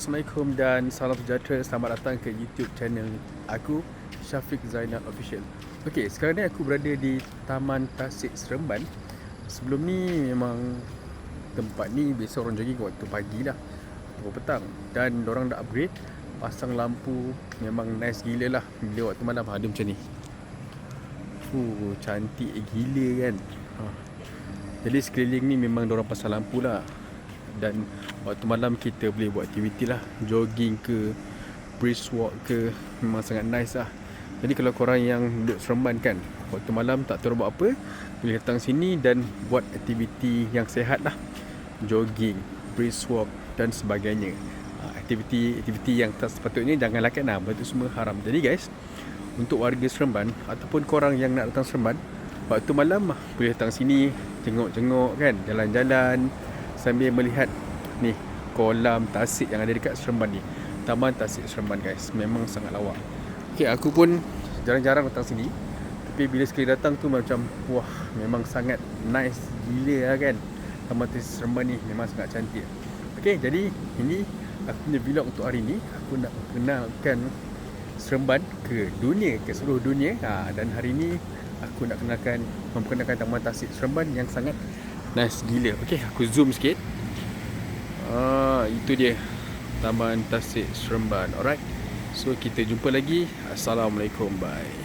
Assalamualaikum dan salam sejahtera. Selamat datang ke YouTube channel aku, Syafiq Zainal Official. Okey, sekarang ni aku berada di Taman Tasik Seremban. Sebelum ni memang tempat ni biasa orang jogging waktu pagi lah atau petang. Dan dorang dah upgrade, pasang lampu, memang nice gila lah bila waktu malam ada macam ni. Cantik gila kan. Jadi sekeliling ni memang dorang pasang lampu lah. Dan waktu malam kita boleh buat aktiviti lah, jogging ke, brisk walk ke, memang sangat nice lah. Jadi kalau korang yang duduk Seremban kan, waktu malam tak tahu buat apa, boleh datang sini dan buat aktiviti yang sihat lah, jogging, brisk walk dan sebagainya. Aktiviti yang tak sepatutnya jangan lakukan lah, benda tu semua haram. Jadi guys, untuk warga Seremban ataupun korang yang nak datang Seremban, waktu malam boleh datang sini, tengok-tengok kan, jalan-jalan sambil melihat ni kolam tasik yang ada dekat Seremban ni. Taman Tasik Seremban guys, memang sangat lawa. Okey, aku pun jarang-jarang datang sini, tapi bila sekali datang tu macam wah, memang sangat nice gila lah kan. Taman Tasik Seremban ni memang sangat cantik. Okey, jadi ini aku punya vlog untuk hari ni. Aku nak kenalkan Seremban ke dunia, ke seluruh dunia. Dan hari ni aku nak memperkenalkan Taman Tasik Seremban yang sangat nice gila. Okey, aku zoom sikit. Itu dia Taman Tasik Seremban. Alright. So kita jumpa lagi. Assalamualaikum. Bye.